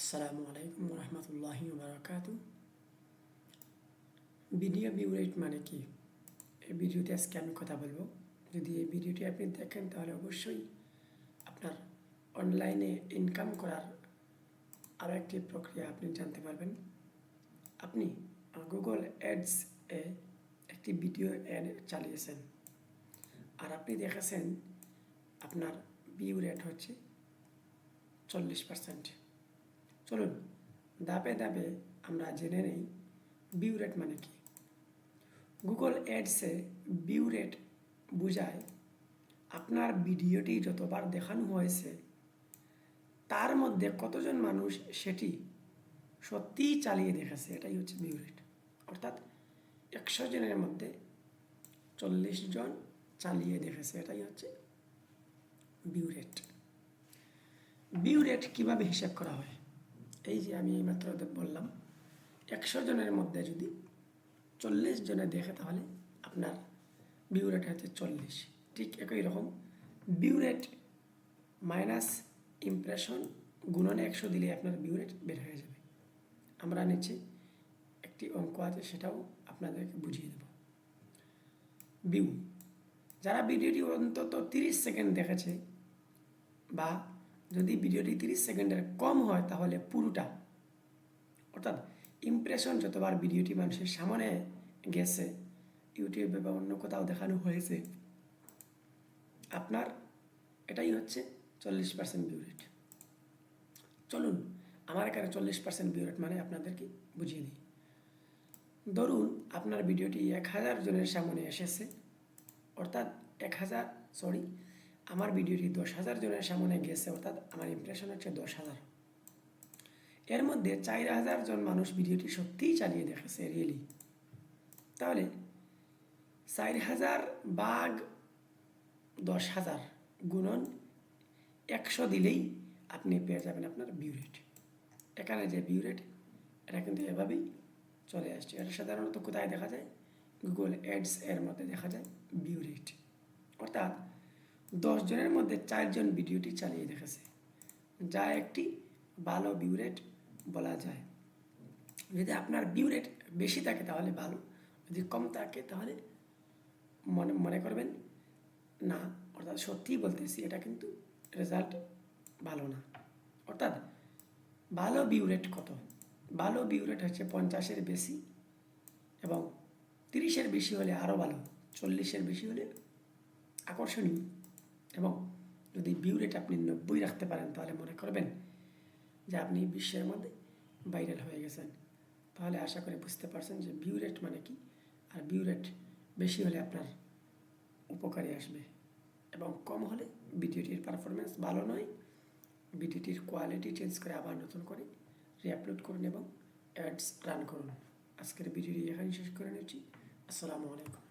আসসালামু আলাইকুম রহমতুল্লাহি বারাকাতু। ভিডিও ভিউ রেট মানে কি, এই ভিডিওতে আজকে আমি কথা বলবো। যদি এই ভিডিওটি আপনি দেখেন তাহলে অবশ্যই আপনার অনলাইনে ইনকাম করার আরও একটি প্রক্রিয়া আপনি জানতে পারবেন। আপনি গুগল অ্যাডস এ একটি ভিডিও অ্যাড চালিয়েছেন আর আপনি দেখেছেন আপনার ভিউ রেট হচ্ছে 40%। চলুন ধাপে ধাপে আমরা জেনে নেই ভিউ রেট মানে কি। গুগল অ্যাডসে ভিউ রেট বোঝায় আপনার ভিডিওটি যতবার দেখানো হয়েছে তার মধ্যে কতজন মানুষ সেটি সত্যিই চালিয়ে দেখেছে, এটাই হচ্ছে ভিউ রেট। অর্থাৎ 100 জনের মধ্যে 40 জন চালিয়ে দেখেছে, এটাই হচ্ছে ভিউ রেট। ভিউ রেট কীভাবে হিসাব করা হয়? এই যে আমি এইমাত্র বললাম 100 জনের মধ্যে যদি 40 জনে দেখে তাহলে আপনার ভিউ রেট হচ্ছে 40। ঠিক একই রকম ভিউ রেট মাইনাস ইমপ্রেশন গুণনে 100 দিলে আপনার ভিউ রেট বের হয়ে যাবে। আমরা নিচে একটি অঙ্ক আছে, সেটাও আপনাদেরকে বুঝিয়ে দেব। ভিউ, যারা ভিডিওটি অন্তত 30 সেকেন্ড দেখেছে বা যদি ভিডিওটি 30 সেকেন্ডের কম হয় তাহলে পুরোটা, অর্থাৎ ইমপ্রেশন যতবার ভিডিওটি মানুষের সামনে গেছে, ইউটিউবে বা অন্য কোথাও দেখানো হয়েছে, আপনার এটাই হচ্ছে 40% ভিউ রেট। চলুন আমার এখানে 40% ভিউ রেট মানে আপনাদেরকে বুঝিয়ে দিই। ধরুন আপনার ভিডিওটি 1000 জনের সামনে এসেছে, অর্থাৎ আমার ভিডিওটি 10,000 জনের সামনে গেছে, অর্থাৎ আমার ইমপ্রেশন হচ্ছে 10,000। এর মধ্যে 4,000 জন মানুষ ভিডিওটি সত্যিই চালিয়ে দেখেছে রিয়েলি। তাহলে 4,000 ভাগ 10,000 গুণন 100 দিলেই আপনি পেয়ে যাবেন আপনার ভিউ রেট। এখানে যে ভিউ রেট, এটা কিন্তু এভাবেই চলে আসছে। এটা সাধারণত কোথায় দেখা যায়? গুগল অ্যাডস এর মধ্যে দেখা যায় ভিউ রেট। অর্থাৎ 10 জনের মধ্যে 4 জন ভিডিওটি চালিয়ে দেখেছে, যা একটি ভালো ভিউ রেট বলা যায়। যদি আপনার ভিউ রেট বেশি থাকে তাহলে ভালো, যদি কম থাকে তাহলে মনে করবেন না, অর্থাৎ সত্যিই বলতেছি এটা কিন্তু রেজাল্ট ভালো না। অর্থাৎ ভালো ভিউ রেট কত? ভালো ভিউ রেট হচ্ছে 50-এর বেশি এবং 30-এর বেশি হলে আরও ভালো, 40-এর বেশি হলে আকর্ষণীয়। এবং যদি ভিউ রেট আপনি 90 রাখতে পারেন তাহলে মনে করবেন যে আপনি বিশ্বের মধ্যে ভাইরাল হয়ে গেছেন। তাহলে আশা করে বুঝতে পারছেন যে ভিউ রেট মানে কি। আর ভিউ রেট বেশি হলে আপনার উপকারে আসবে এবং কম হলে ভিডিওটির পারফরমেন্স ভালো নয়। ভিডিওটির কোয়ালিটি চেঞ্জ করে আবার নতুন করে রিআপলোড করুন এবং অ্যাডস রান করুন। আজকের ভিডিওটি এখানেই শেষ করে নিচ্ছি। আসসালামু আলাইকুম।